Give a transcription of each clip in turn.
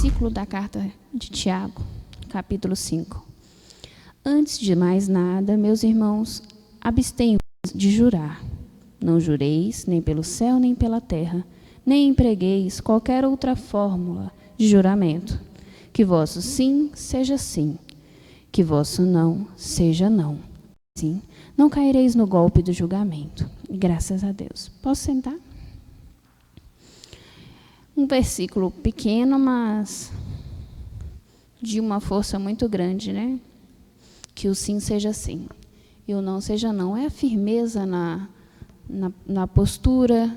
versículo da carta de Tiago, capítulo 5. Antes de mais nada, meus irmãos, abstenham-vos de jurar. Não jureis nem pelo céu, nem pela terra, nem empregueis qualquer outra fórmula de juramento. Que vosso sim seja sim, que vosso não seja não. Sim, não caireis no golpe do julgamento. Graças a Deus. Posso sentar? Um versículo pequeno, mas de uma força muito grande, né? Que o sim seja sim e o não seja não. É a firmeza na postura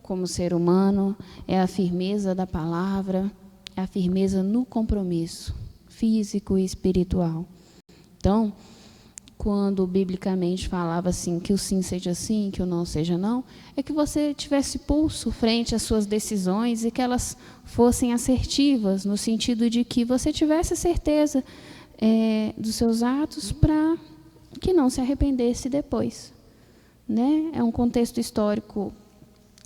como ser humano, é a firmeza da palavra, é a firmeza no compromisso físico e espiritual. Então, quando biblicamente falava assim, que o sim seja sim, que o não seja não, é que você tivesse pulso frente às suas decisões e que elas fossem assertivas, no sentido de que você tivesse certeza dos seus atos para que não se arrependesse depois. Né? É um contexto histórico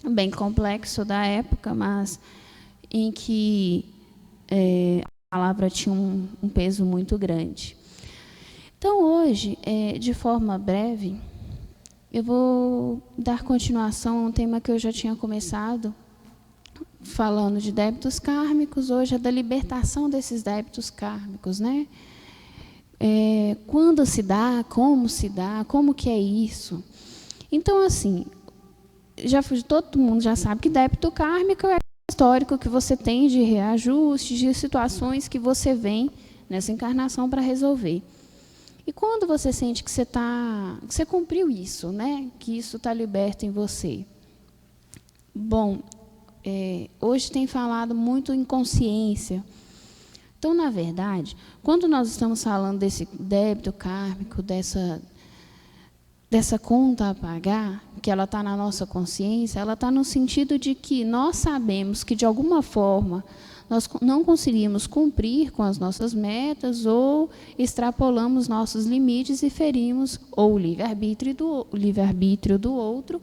bem complexo da época, mas em que a palavra tinha um peso muito grande. Então, hoje, de forma breve, eu vou dar continuação a um tema que eu já tinha começado, falando de débitos kármicos. Hoje é da libertação desses débitos kármicos, né? Quando se dá, como que é isso? Então, assim, todo mundo já sabe que débito kármico é o histórico que você tem de reajustes, de situações que você vem nessa encarnação para resolver. E quando você sente que você cumpriu isso, né? Que isso está liberto em você? Bom, hoje tem falado muito em consciência. Então, na verdade, quando nós estamos falando desse débito kármico, dessa conta a pagar, que ela está na nossa consciência, ela está no sentido de que nós sabemos que, de alguma forma, nós não conseguimos cumprir com as nossas metas ou extrapolamos nossos limites e ferimos ou o livre-arbítrio do outro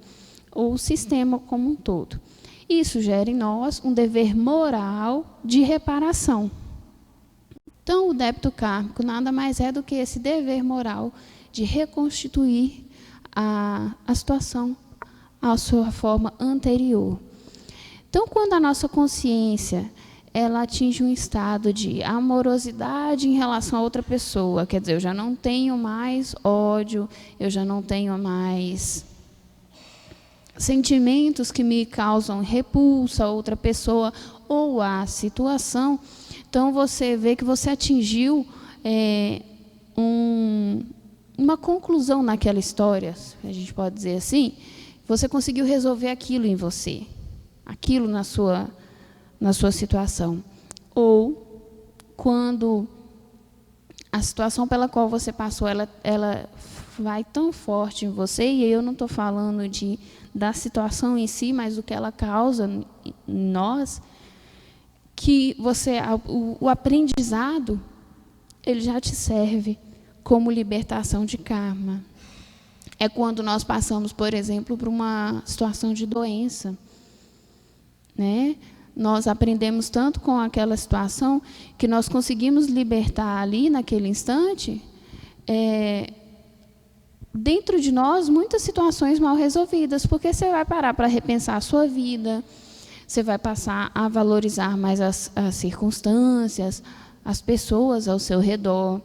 ou o sistema como um todo. Isso gera em nós um dever moral de reparação. Então, o débito kármico nada mais é do que esse dever moral de reconstituir a situação à sua forma anterior. Então, quando a nossa consciência ela atinge um estado de amorosidade em relação a outra pessoa, quer dizer, eu já não tenho mais ódio, eu já não tenho mais sentimentos que me causam repulsa a outra pessoa ou a situação. Então, você vê que você atingiu uma conclusão naquela história, a gente pode dizer assim. Você conseguiu resolver aquilo em você, aquilo na sua situação. Ou, quando a situação pela qual você passou, ela vai tão forte em você, e eu não estou falando da situação em si, mas do que ela causa em nós, que o aprendizado ele já te serve como libertação de karma. É quando nós passamos, por exemplo, por uma situação de doença, né? Nós aprendemos tanto com aquela situação que nós conseguimos libertar ali, naquele instante, dentro de nós, muitas situações mal resolvidas, porque você vai parar para repensar a sua vida, você vai passar a valorizar mais as circunstâncias, as pessoas ao seu redor,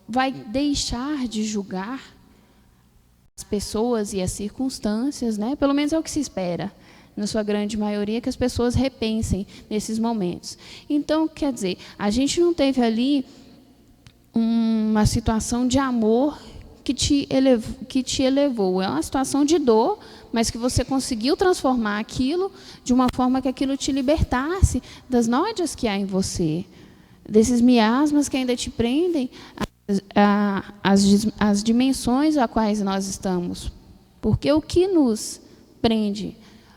vai deixar de julgar as pessoas e as circunstâncias, né? Pelo menos é o que se espera, na sua grande maioria, que as pessoas repensem nesses momentos. Então, quer dizer, a gente não teve ali uma situação de amor que te elevou. É uma situação de dor, mas que você conseguiu transformar aquilo de uma forma que aquilo te libertasse das nódias que há em você, desses miasmas que ainda te prendem às dimensões a quais nós estamos. Porque o que nos prende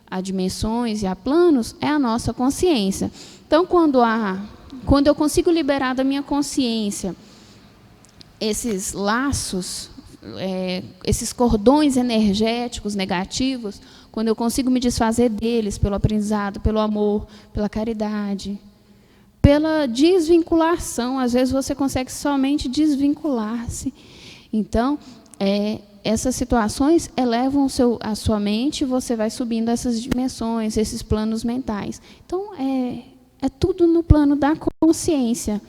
a dimensões e a planos é a nossa consciência. Então, quando eu consigo liberar da minha consciência esses laços, esses cordões energéticos negativos, quando eu consigo me desfazer deles pelo aprendizado, pelo amor, pela caridade, pela desvinculação. Às vezes você consegue somente desvincular-se. Então, essas situações elevam a sua mente, e você vai subindo essas dimensões, esses planos mentais. Então, é tudo no plano da consciência.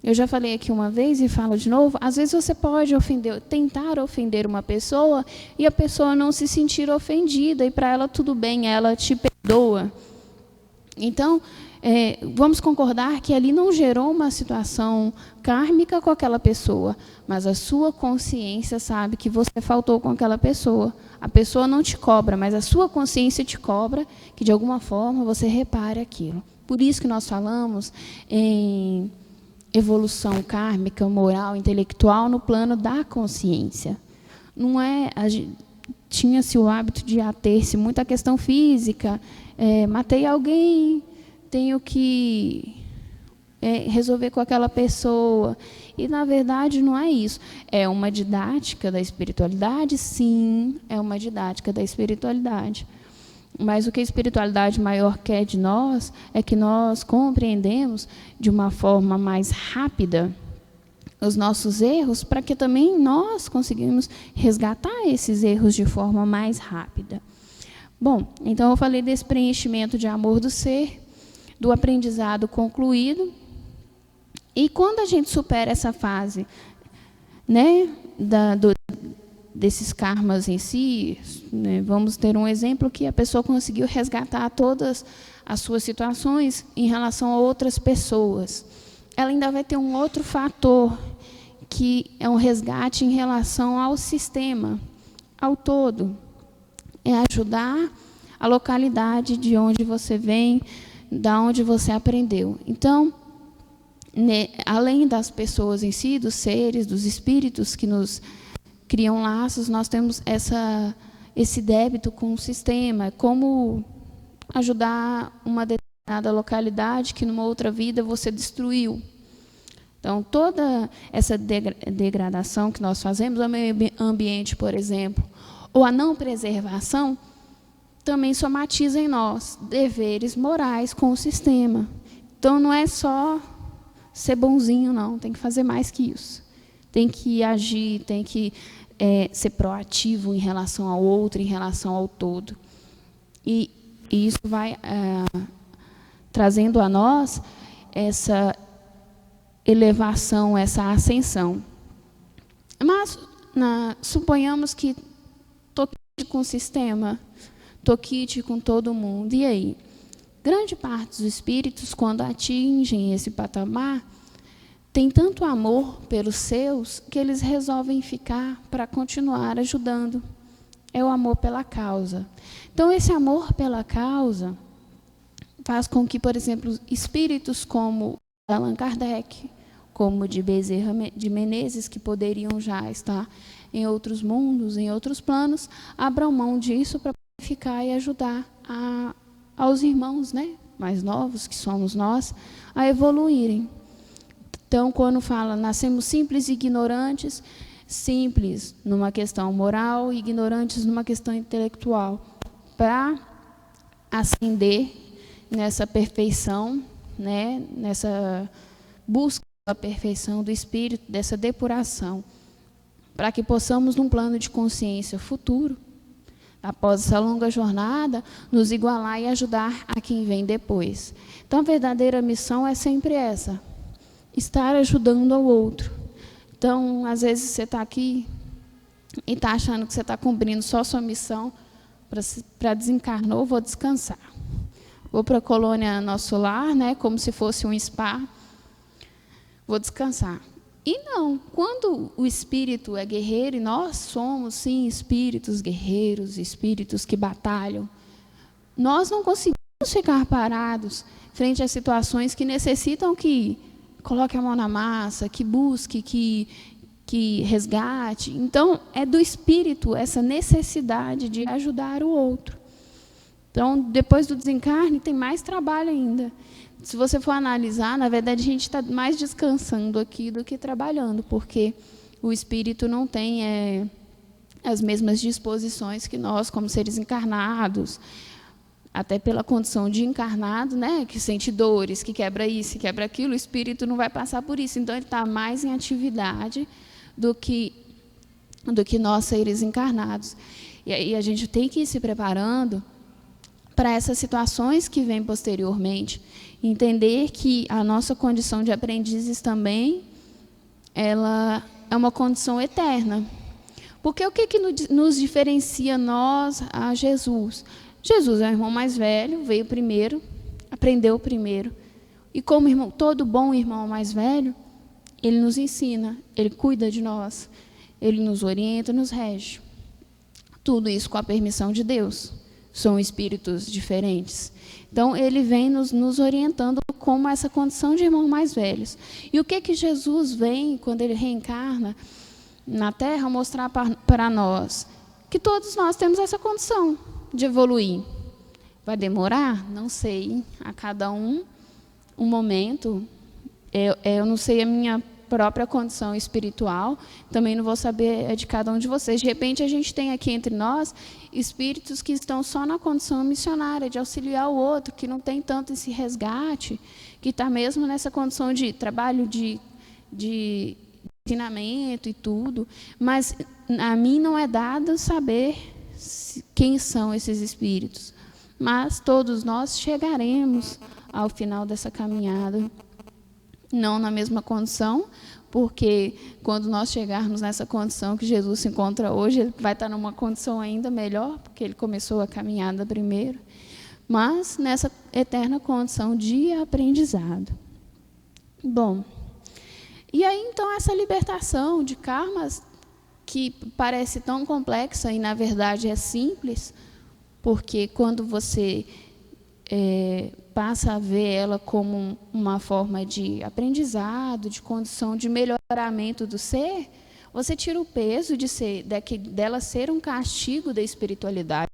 Eu já falei aqui uma vez e falo de novo, às vezes você pode tentar ofender uma pessoa e a pessoa não se sentir ofendida, e para ela tudo bem, ela te perdoa. Então, vamos concordar que ali não gerou uma situação kármica com aquela pessoa, mas a sua consciência sabe que você faltou com aquela pessoa. A pessoa não te cobra, mas a sua consciência te cobra que, de alguma forma, você repare aquilo. Por isso que nós falamos em evolução kármica, moral, intelectual, no plano da consciência. Não tinha-se o hábito de ater-se muito à questão física, matei alguém, tenho que resolver com aquela pessoa. E, na verdade, não é isso. É uma didática da espiritualidade? Sim, é uma didática da espiritualidade. Mas o que a espiritualidade maior quer de nós é que nós compreendemos de uma forma mais rápida os nossos erros, para que também nós conseguimos resgatar esses erros de forma mais rápida. Bom, então eu falei desse preenchimento de amor do ser, do aprendizado concluído. E quando a gente supera essa fase, né, desses karmas em si, né, vamos ter um exemplo que a pessoa conseguiu resgatar todas as suas situações em relação a outras pessoas. Ela ainda vai ter um outro fator, que é um resgate em relação ao sistema, ao todo. É ajudar a localidade de onde você vem, da onde você aprendeu. Então, além das pessoas em si, dos seres, dos espíritos que nos criam laços, nós temos esse débito com o sistema, como ajudar uma determinada localidade que, numa outra vida, você destruiu. Então, toda essa degradação que nós fazemos ao meio ambiente, por exemplo, ou a não preservação, também somatiza em nós deveres morais com o sistema. Então, não é só ser bonzinho, não. Tem que fazer mais que isso. Tem que agir, tem que ser proativo em relação ao outro, em relação ao todo. E isso vai trazendo a nós essa elevação, essa ascensão. Mas suponhamos que estou com o sistema, estou com todo mundo. E aí? Grande parte dos espíritos, quando atingem esse patamar, tem tanto amor pelos seus que eles resolvem ficar para continuar ajudando. É o amor pela causa. Então, esse amor pela causa faz com que, por exemplo, espíritos como Allan Kardec, como de Bezerra de Menezes, que poderiam já estar em outros mundos, em outros planos, abram mão disso para ficar e ajudar aos irmãos, né, mais novos, que somos nós, a evoluírem. Então, quando fala, nascemos simples e ignorantes, simples numa questão moral e ignorantes numa questão intelectual, para ascender nessa perfeição, né, nessa busca da perfeição do espírito, dessa depuração, para que possamos, num plano de consciência futuro, após essa longa jornada, nos igualar e ajudar a quem vem depois. Então, a verdadeira missão é sempre essa, estar ajudando ao outro. Então, às vezes, você está aqui e está achando que você está cumprindo só a sua missão, para desencarnou, vou descansar. Vou para a colônia Nosso Lar, né, como se fosse um spa, vou descansar. E não, quando o espírito é guerreiro, e nós somos, sim, espíritos guerreiros, espíritos que batalham, nós não conseguimos ficar parados frente a situações que necessitam que coloque a mão na massa, que busque, que resgate. Então, é do espírito essa necessidade de ajudar o outro. Então, depois do desencarne, tem mais trabalho ainda. Se você for analisar, na verdade, a gente está mais descansando aqui do que trabalhando, porque o espírito não tem as mesmas disposições que nós, como seres encarnados. até pela condição de encarnado, né, que sente dores, que quebra isso, que quebra aquilo, o espírito não vai passar por isso. Então, ele está mais em atividade do que nós, seres encarnados. E aí a gente tem que ir se preparando para essas situações que vêm posteriormente. Entender que a nossa condição de aprendizes também, ela é uma condição eterna. Porque o que nos diferencia nós a Jesus? Jesus é o irmão mais velho, veio primeiro, aprendeu primeiro. E como irmão, todo bom irmão mais velho, ele nos ensina, ele cuida de nós, ele nos orienta, nos rege. Tudo isso com a permissão de Deus. São espíritos diferentes. Então, ele vem nos orientando como essa condição de irmãos mais velhos. E o que Jesus vem, quando ele reencarna na Terra, mostrar para nós? Que todos nós temos essa condição de evoluir. Vai demorar? Não sei. A cada um momento. Eu não sei a minha própria condição espiritual, também não vou saber de cada um de vocês. De repente, a gente tem aqui entre nós espíritos que estão só na condição missionária, de auxiliar o outro, que não tem tanto esse resgate, que está mesmo nessa condição de trabalho de ensinamento e tudo, mas a mim não é dado saber quem são esses espíritos, mas todos nós chegaremos ao final dessa caminhada, não na mesma condição, porque quando nós chegarmos nessa condição que Jesus se encontra hoje, ele vai estar numa condição ainda melhor, porque ele começou a caminhada primeiro, mas nessa eterna condição de aprendizado. Bom, e aí então essa libertação de karmas, que parece tão complexa e na verdade é simples, porque quando você passa a ver ela como uma forma de aprendizado, de condição de melhoramento do ser, você tira o peso dela ser um castigo da espiritualidade,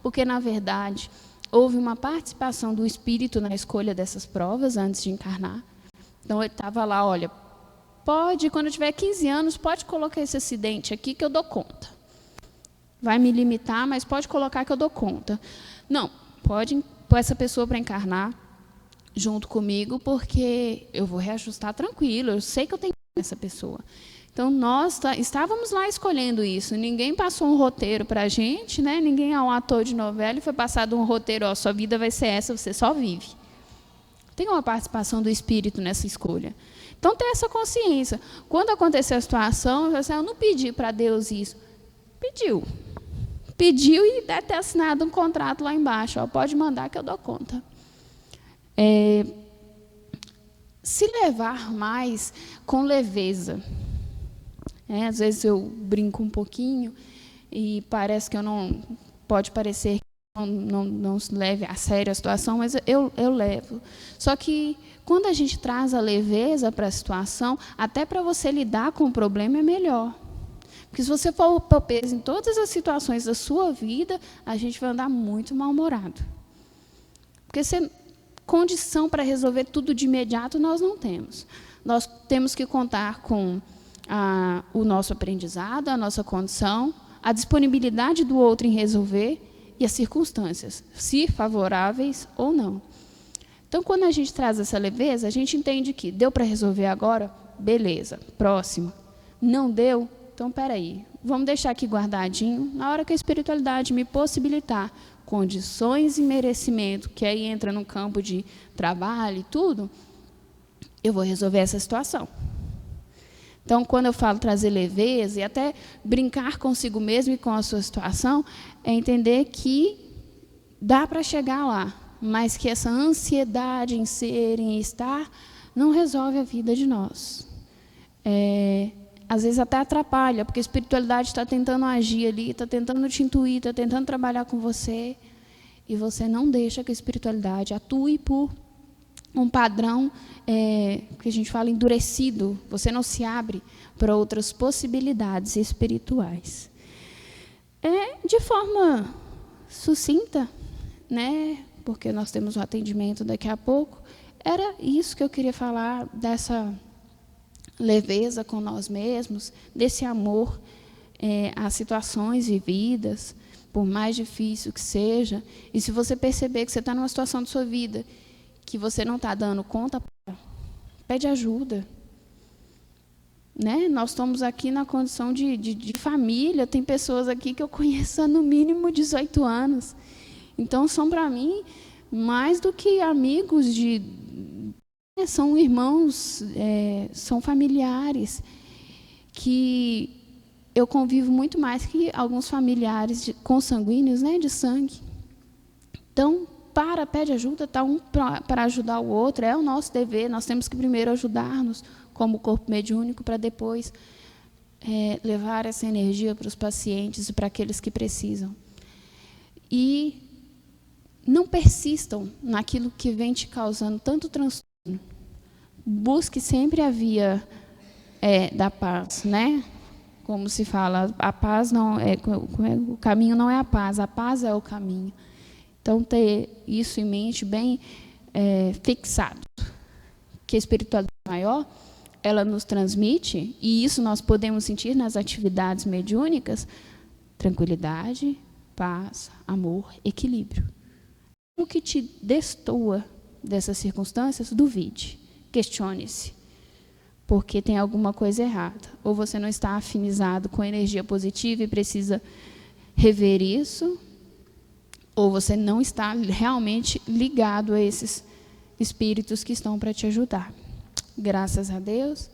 porque, na verdade, houve uma participação do espírito na escolha dessas provas antes de encarnar. Então, ele estava lá, olha, quando eu tiver 15 anos, pode colocar esse acidente aqui que eu dou conta. Vai me limitar, mas pode colocar que eu dou conta. Não, pode pôr essa pessoa para encarnar junto comigo, porque eu vou reajustar tranquilo, eu sei que eu tenho essa pessoa. Então, nós estávamos lá escolhendo isso, ninguém passou um roteiro para a gente, né? Ninguém é um ator de novela e foi passado um roteiro, sua vida vai ser essa, você só vive. Tem uma participação do espírito nessa escolha. Então, ter essa consciência. Quando acontecer a situação, eu não pedi para Deus isso. Pediu e deve ter assinado um contrato lá embaixo. Pode mandar que eu dou conta. Se levar mais com leveza. Às vezes eu brinco um pouquinho e parece que eu não... Pode parecer que não se leve a sério a situação, mas eu levo. Só que quando a gente traz a leveza para a situação, até para você lidar com o problema é melhor. Porque se você for pôr peso em todas as situações da sua vida, a gente vai andar muito mal-humorado. Porque condição para resolver tudo de imediato nós não temos. Nós temos que contar com o nosso aprendizado, a nossa condição, a disponibilidade do outro em resolver e as circunstâncias, se favoráveis ou não. Então, quando a gente traz essa leveza, a gente entende que deu para resolver agora, beleza, próximo. Não deu? Então, espera aí, vamos deixar aqui guardadinho. Na hora que a espiritualidade me possibilitar condições e merecimento, que aí entra no campo de trabalho e tudo, eu vou resolver essa situação. Então, quando eu falo trazer leveza e até brincar consigo mesmo e com a sua situação, é entender que dá para chegar lá, mas que essa ansiedade em ser, em estar, não resolve a vida de nós. Às vezes até atrapalha, porque a espiritualidade está tentando agir ali, está tentando te intuir, está tentando trabalhar com você, e você não deixa que a espiritualidade atue por um padrão que a gente fala endurecido, você não se abre para outras possibilidades espirituais. De forma sucinta, né, porque nós temos um atendimento daqui a pouco, era isso que eu queria falar, dessa leveza com nós mesmos, desse amor. as situações vividas, por mais difícil que seja, e se você perceber que você está numa situação da sua vida que você não está dando conta, pede ajuda. Né? Nós estamos aqui na condição de família, tem pessoas aqui que eu conheço há no mínimo 18 anos. Então, são para mim mais do que amigos, são irmãos, são familiares, que eu convivo muito mais que alguns familiares consanguíneos, né, de sangue. Então, pede ajuda, tá um para ajudar o outro, é o nosso dever, nós temos que primeiro ajudar-nos como corpo mediúnico, para depois levar essa energia para os pacientes e para aqueles que precisam. E não persistam naquilo que vem te causando tanto transtorno. Busque sempre a via da paz, né? Como se fala, a paz não o caminho não é a paz é o caminho. Então, ter isso em mente bem fixado. Que a espiritualidade maior, ela nos transmite, e isso nós podemos sentir nas atividades mediúnicas, tranquilidade, paz, amor, equilíbrio. O que te destoa dessas circunstâncias, duvide, questione-se, porque tem alguma coisa errada. Ou você não está afinizado com a energia positiva e precisa rever isso, ou você não está realmente ligado a esses espíritos que estão para te ajudar. Graças a Deus.